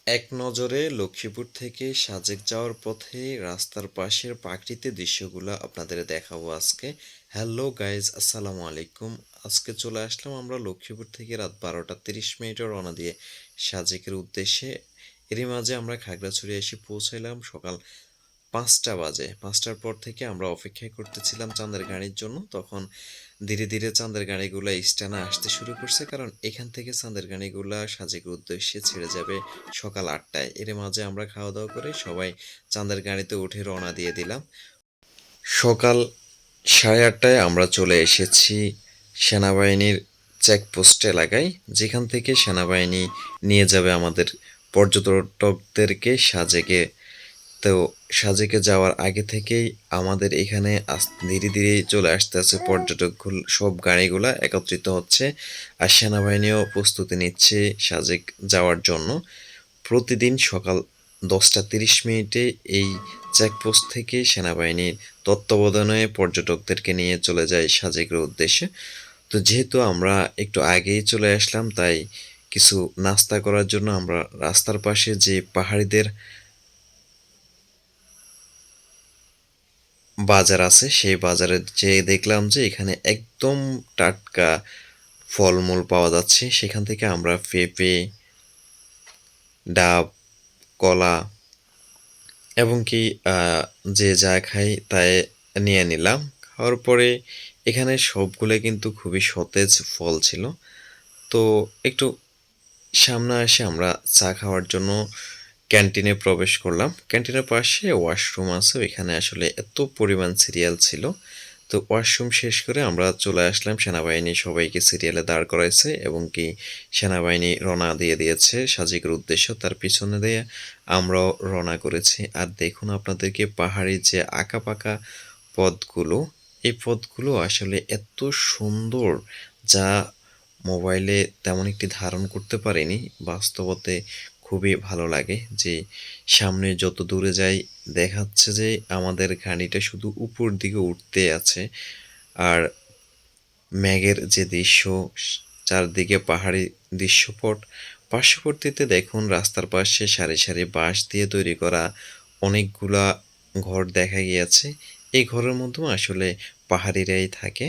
এক নজরে লক্ষ্মীপুর থেকে সাজেক যাওয়ার পথে রাস্তার পাশের প্রাকৃতিক দৃশ্যগুলো আপনাদের দেখাবো আজকে। হ্যালো গাইজ, আসসালামু আলাইকুম। আজকে চলে আসলাম আমরা লক্ষ্মীপুর থেকে রাত 12টা 30 মিনিটে রওনা দিয়ে সাজেকের উদ্দেশ্যে। এরই মাঝে আমরা খাগড়াছড়ি এসে পৌঁছাইলাম সকাল 5টা বাজে। 5টার পর থেকে আমরা অপেক্ষায় করতেছিলাম চাঁদের গাড়ির জন্য। তখন ধীরে ধীরে চাঁদের গাড়িগুলা স্ট্যান্ডে আসতে শুরু করছে, কারণ এখান থেকে চাঁদের গাড়িগুলা সাজেকের উদ্দেশ্যে ছেড়ে যাবে সকাল 8টায়। এর মাঝে আমরা খাওয়া দাওয়া করে সবাই চাঁদের গাড়িতে উঠে রওনা দিয়ে দিলাম। সকাল 8:30টায় আমরা চলে এসেছি সেনাবাহিনীর চেকপোস্ট এলাকায়, যেখান থেকে সেনাবাহিনী নিয়ে যাবে আমাদের পর্যটকদেরকে সাজেকে। তো সাজেকে যাওয়ার আগে থেকেই আমাদের এখানে ধীরে ধীরে চলে আসতেছে পর্যটকগুলো, সব গাড়িগুলা একত্রিত হচ্ছে। আর সেনাবাহিনীও প্রস্তুতি নিচ্ছে সাজেক যাওয়ার জন্য। প্রতিদিন সকাল 10টা 30 মিনিটে এই চেকপোস্ট থেকে সেনাবাহিনীর তত্ত্বাবধানে পর্যটকদেরকে নিয়ে চলে যায় সাজেকের উদ্দেশ্যে। তো যেহেতু আমরা একটু আগেই চলে আসলাম, তাই কিছু নাস্তা করার জন্য আমরা রাস্তার পাশে যে পাহাড়িদের বাজার আছে সেই বাজারে যেয়ে দেখলাম যে এখানে একদম টাটকা ফলমূল পাওয়া যাচ্ছে। সেখান থেকে আমরা পেঁপে, ডাব, কলা এবং কি যে যা খাই তাই নিয়ে নিলাম। খাওয়ার পরে এখানে সবগুলো কিন্তু খুবই সতেজ ফল ছিল। তো একটু সামনে এসে আমরা চা খাওয়ার জন্য ক্যান্টিনে প্রবেশ করলাম। ক্যান্টিনের পাশে ওয়াশরুম আছে, এখানে আসলে এত পরিমাণ সিরিয়াল ছিল। তো ওয়াশরুম শেষ করে আমরা চলে আসলাম। সেনাবাহিনী সবাইকে সিরিয়ালে দাঁড় করাইছে এবং কি সেনাবাহিনী রওনা দিয়ে দিয়েছে সাজেকের উদ্দেশ্য, তার পিছনে দিয়ে আমরাও রওনা করেছি। আর দেখুন আপনাদেরকে পাহাড়ি যে আঁকা পাকা পথগুলো, এই পথগুলো আসলে এত সুন্দর, যা মোবাইলে তেমন একটি ধারণ করতে পারিনি। বাস্তবতে খুবই ভালো লাগে যে সামনে যত দূরে যাই দেখাচ্ছে যে আমাদের গাড়িটা শুধু উপর দিকে উঠতে আছে। আর মেঘের যে দৃশ্য, চারদিকে পাহাড়ি দৃশ্যপট, পার্শ্ববর্তীতে দেখুন রাস্তার পাশে সারি সারি বাঁশ দিয়ে তৈরি করা অনেকগুলা ঘর দেখা গিয়েছে। এই ঘরের মধ্যেও আসলে পাহাড়িরাই থাকে।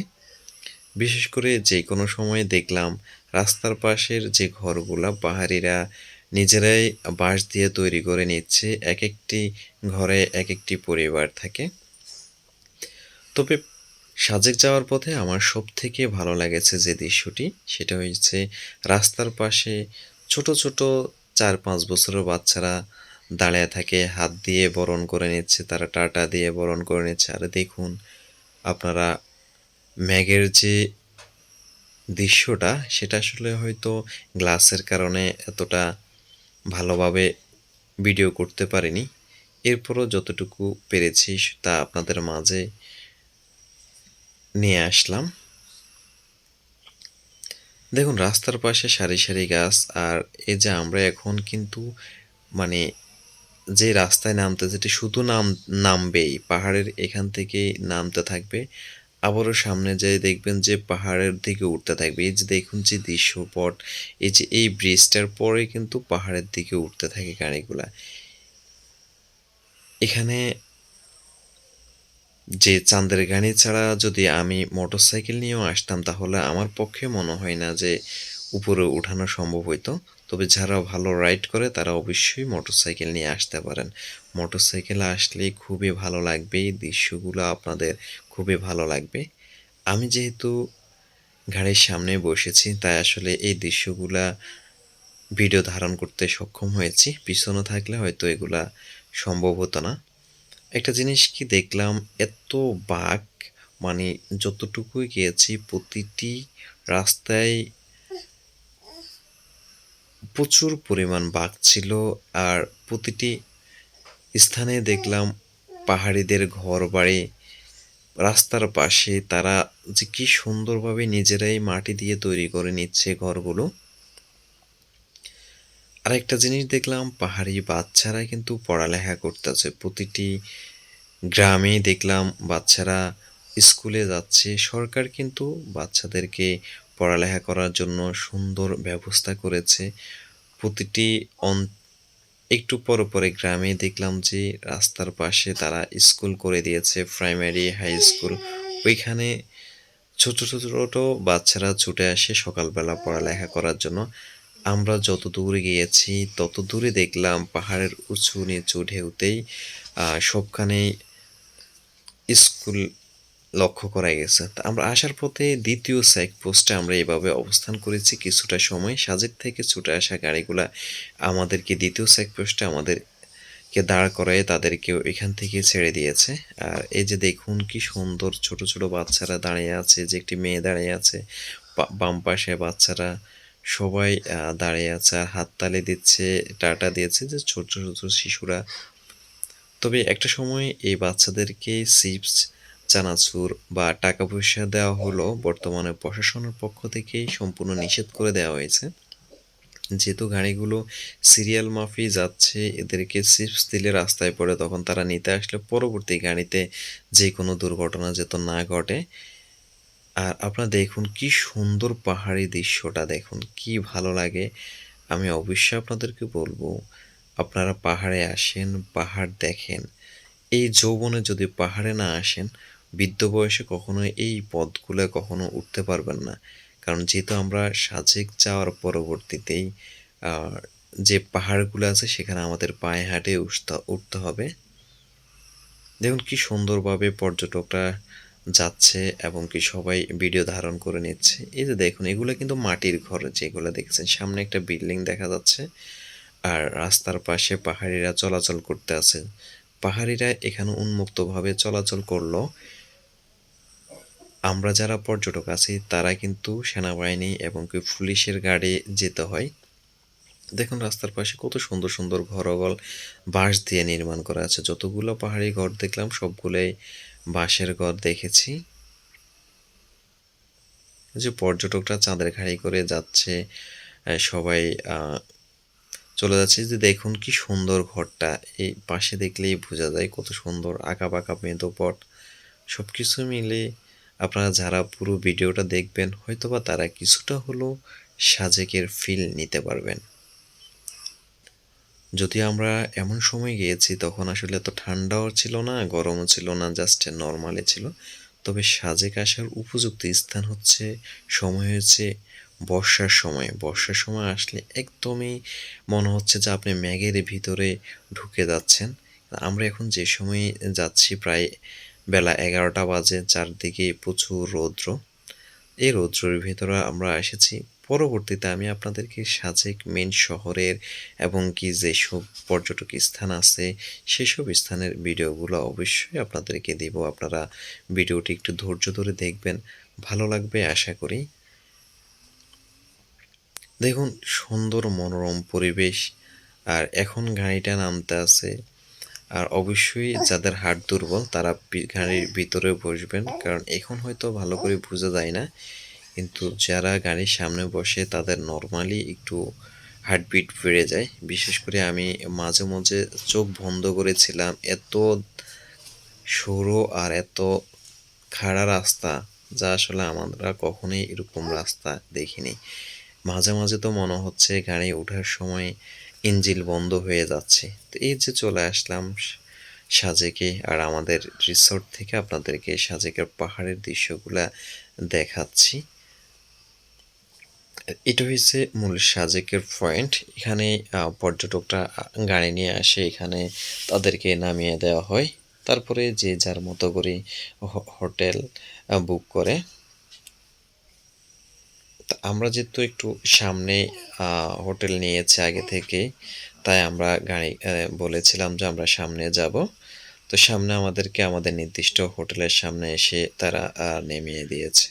বিশেষ করে যে কোনো সময় দেখলাম রাস্তার পাশের যে ঘরগুলা পাহাড়িরা নিজেরাই বাঁশ দিয়ে তৈরি করে নিচ্ছে। এক একটি ঘরে এক একটি পরিবার থাকে। তবে সাজেক যাওয়ার পথে আমার সবথেকে ভালো লেগেছে যে দৃশ্যটি, সেটা হচ্ছে রাস্তার পাশে ছোট ছোট 4-5 বছরের বাচ্চারা দাঁড়িয়ে থাকে, হাত দিয়ে বরণ করে নিচ্ছে, তারা টাটা দিয়ে বরণ করে নিচ্ছে। আর দেখুন আপনারা মেঘের যে দৃশ্যটা, সেটা আসলে হয়তো গ্লাসের কারণে এতটা ভালোভাবে ভিডিও করতে পারিনি। এরপরও যতটুকু পেরেছি তা আপনাদের মাঝে নিয়ে আসলাম। দেখুন রাস্তার পাশে সারি সারি গাছ। আর এই যে আমরা এখন কিন্তু মানে যে রাস্তায় নামতে, যেটি শুধু নামবেই পাহাড়ের এখান থেকেই নামতে থাকবে, আবারও সামনে যেয়ে দেখবেন যে পাহাড়ের দিকে উঠতে থাকবে। এই যে দেখুন যে দৃশ্যপট, এই যে এই ব্রিজটার পরে কিন্তু পাহাড়ের দিকে উঠতে থাকে গাড়িগুলা। এখানে যে চাঁদের গাড়ি ছাড়া যদি আমি মোটরসাইকেল নিয়েও আসতাম, তাহলে আমার পক্ষে মনে হয় না যে উপরে উঠানো সম্ভব হইতো। তবে যারা ভালো রাইড করে তারা অবশ্যই মোটরসাইকেল নিয়ে আসতে পারেন। মোটরসাইকেলে আসলে খুবই ভালো লাগবে, এই দৃশ্যগুলো আপনাদের খুবই ভালো লাগবে। আমি যেহেতু গাড়ির সামনে বসেছি, তাই আসলে এই দৃশ্যগুলা ভিডিও ধারণ করতে সক্ষম হয়েছি। পিছনে থাকলে হয়তো এগুলা সম্ভব হতো না। একটা জিনিস কি দেখলাম, এত বাঘ, মানে যতটুকুই গিয়েছি প্রতিটি রাস্তায় প্রচুর পরিমাণ বাঘ ছিল। আর প্রতিটি স্থানে দেখলাম পাহাড়িদের ঘর বাড়ি রাস্তার পাশে, তারা যে কি সুন্দরভাবে নিজেরাই মাটি দিয়ে তৈরি করে নিচ্ছে ঘরগুলো। আরেকটা জিনিস দেখলাম, পাহাড়ি বাচ্চারা কিন্তু পড়ালেখা করতেছে। প্রতিটি গ্রামেই দেখলাম বাচ্চারা স্কুলে যাচ্ছে। সরকার কিন্তু বাচ্চাদেরকে পড়ালেখা করার জন্য সুন্দর ব্যবস্থা করেছে। প্রতিটি একটু পরে গ্রামে দেখলাম যে রাস্তার পাশে তারা স্কুল করে দিয়েছে, প্রাইমারি, হাই স্কুল। ওইখানে ছোট বাচ্চারা ছুটে আসে সকালবেলা পড়ালেখা করার জন্য। আমরা যত দূরে গিয়েছি তত দূরে দেখলাম পাহাড়ের উঁচু নিচু ঢেউতেই সবখানেই স্কুল লক্ষ্য করা গেছে। তা আমরা আসার পথে ২য় চেকপোস্টে আমরা এভাবে অবস্থান করেছি কিছুটা সময়। সাজেক থেকে ছুটে আসা গাড়িগুলা আমাদেরকে ২য় চেকপোস্টে আমাদেরকে দাঁড় করায়ে তাদেরকে ওইখান থেকে ছেড়ে দিয়েছে। আর এই যে দেখুন কি সুন্দর ছোট বাচ্চারা দাঁড়িয়ে আছে, যে একটি মেয়ে দাঁড়িয়ে আছে। বাম পাশে বাচ্চারা সবাই দাঁড়িয়ে আছে আর হাততালি দিচ্ছে, টাটা দিয়েছে যে ছোট শিশুরা। তবে একটা সময় এই বাচ্চাদেরকে চিপস, চানাচুর বা টাকা পয়সা দেওয়া হলো, বর্তমানে প্রশাসনের পক্ষ থেকেই সম্পূর্ণ নিষেধ করে দেওয়া হয়েছে। যেহেতু গাড়িগুলো সিরিয়াল মাফিক যাচ্ছে, এদেরকে চিপস দিলে রাস্তায় পড়ে তখন তারা নিতে আসলে পরবর্তী গাড়িতে যে কোনো দুর্ঘটনা যাতে না ঘটে। আর আপনারা দেখুন কি সুন্দর পাহাড়ি দৃশ্যটা, দেখুন কি ভালো লাগে। আমি অবশ্যই আপনাদেরকে বলবো আপনারা পাহাড়ে আসেন, পাহাড় দেখেন। এই যৌবনে যদি পাহাড়ে না আসেন, বৃদ্ধ বয়সে কখনো এই পথগুলো কখনো উঠতে পারবেন না। কারণ যেহেতু আমরা সাজেক যাওয়ার পরবর্তীতেই আহ, যে পাহাড়গুলো আছে সেখানে আমাদের পায়ে হাঁটে উঠতে হবে। দেখুন কি সুন্দরভাবে পর্যটকরা যাচ্ছে এবং কি সবাই ভিডিও ধারণ করে নিচ্ছে। এই যে দেখুন এগুলো কিন্তু মাটির ঘর, যেগুলো দেখছেন সামনে একটা বিল্ডিং দেখা যাচ্ছে। আর রাস্তার পাশে পাহাড়িরা চলাচল করতে আছে। পাহাড়িরা এখানে উন্মুক্তভাবে চলাচল করলো, আমরা যারা পর্যটক আছি তারা কিন্তু সেনাবাহিনী এবং কি পুলিশের গাড়ি যেতে হয়। দেখুন রাস্তার পাশে কত সুন্দর ঘরগল বাঁশ দিয়ে নির্মাণ করা আছে। যতগুলো পাহাড়ি ঘর দেখলাম সবগুলোই বাঁশের ঘর দেখেছি। যে পর্যটকরা চাঁদের গাড়ি করে যাচ্ছে, সবাই চলে যাচ্ছে। যে দেখুন কি সুন্দর ঘরটা, এই পাশে দেখলেই বোঝা যায় কত সুন্দর আঁকাবাঁকা মেদোপট। সবকিছু মিলে আপনারা যারা পুরো ভিডিওটা দেখবেন হয়তোবা তারা কিছুটা হলেও সাজেকের ফিল নিতে পারবেন। যদি আমরা এমন সময় গিয়েছি তখন আসলে এত ঠান্ডাও ছিল না, গরমও ছিল না, জাস্ট নর্মালি ছিল। তবে সাজেক আসার উপযুক্ত স্থান হচ্ছে, সময় হচ্ছে বর্ষার সময় আসলে একদমই মনে হচ্ছে যে আপনি মেঘের ভিতরে ঢুকে যাচ্ছেন। আমরা এখন যে সময় যাচ্ছি প্রায় বেলা 11টা বাজে, চারদিকে প্রচুর রৌদ্র। এই রৌদ্রের ভেতরে আমরা এসেছি। পরবর্তীতে আমি আপনাদেরকে সাজেক মেইন শহরের এবং কি যেসব পর্যটক স্থান আছে সেসব স্থানের ভিডিওগুলো অবশ্যই আপনাদেরকে দিব। আপনারা ভিডিওটি একটু ধৈর্য ধরে দেখবেন, ভালো লাগবে আশা করি। দেখুন সুন্দর মনোরম পরিবেশ। আর এখন গাড়িটা নামতে আছে। আর অবশ্যই যাদের হাট দুর্বল তারা গাড়ির ভিতরে বসবেন, কারণ এখন হয়তো ভালো করে বোঝা যায় না, কিন্তু যারা গাড়ির সামনে বসে তাদের নর্মালি একটু হার্টবিট বেড়ে যায়। বিশেষ করে আমি মাঝে চোখ বন্ধ করেছিলাম, এত সরু আর এত খাড়া রাস্তা, যা আসলে আমরা কখনোই এরকম রাস্তা দেখিনি। মাঝে তো মনে হচ্ছে গাড়ি ওঠার সময় ইঞ্জিন বন্ধ হয়ে যাচ্ছে। তো এই যে চলে আসলাম সাজেকে, আর আমাদের রিসোর্ট থেকে আপনাদেরকে সাজেকের পাহাড়ের দৃশ্যগুলা দেখাচ্ছি। এটা হচ্ছে মূল সাজেকের পয়েন্ট। এখানে পর্যটকরা গাড়ি নিয়ে আসে, এখানে তাদেরকে নামিয়ে দেওয়া হয়। তারপরে যে যার মতো করে হোটেল বুক করে। তা আমরা যেহেতু একটু সামনে হোটেল নিয়েছে আগে থেকে, তাই আমরা গাড়ি বলেছিলাম যে আমরা সামনে যাব। তো সামনে আমাদেরকে আমাদের নির্দিষ্ট হোটেলের সামনে এসে তারা নেমিয়ে দিয়েছে।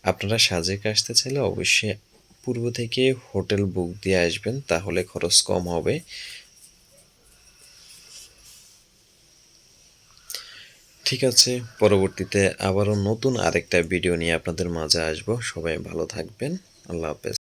আপনারা সাজেক আসতে চাইলে অবশ্যই পূর্ব থেকে হোটেল বুক দিয়ে আসবেন, তাহলে খরচ কম হবে। ঠিক আছে, পরবর্তীতে আবারও নতুন আরেকটা ভিডিও নিয়ে আপনাদের মাঝে আসবো। সবাই ভালো থাকবেন। আল্লাহ হাফেজ।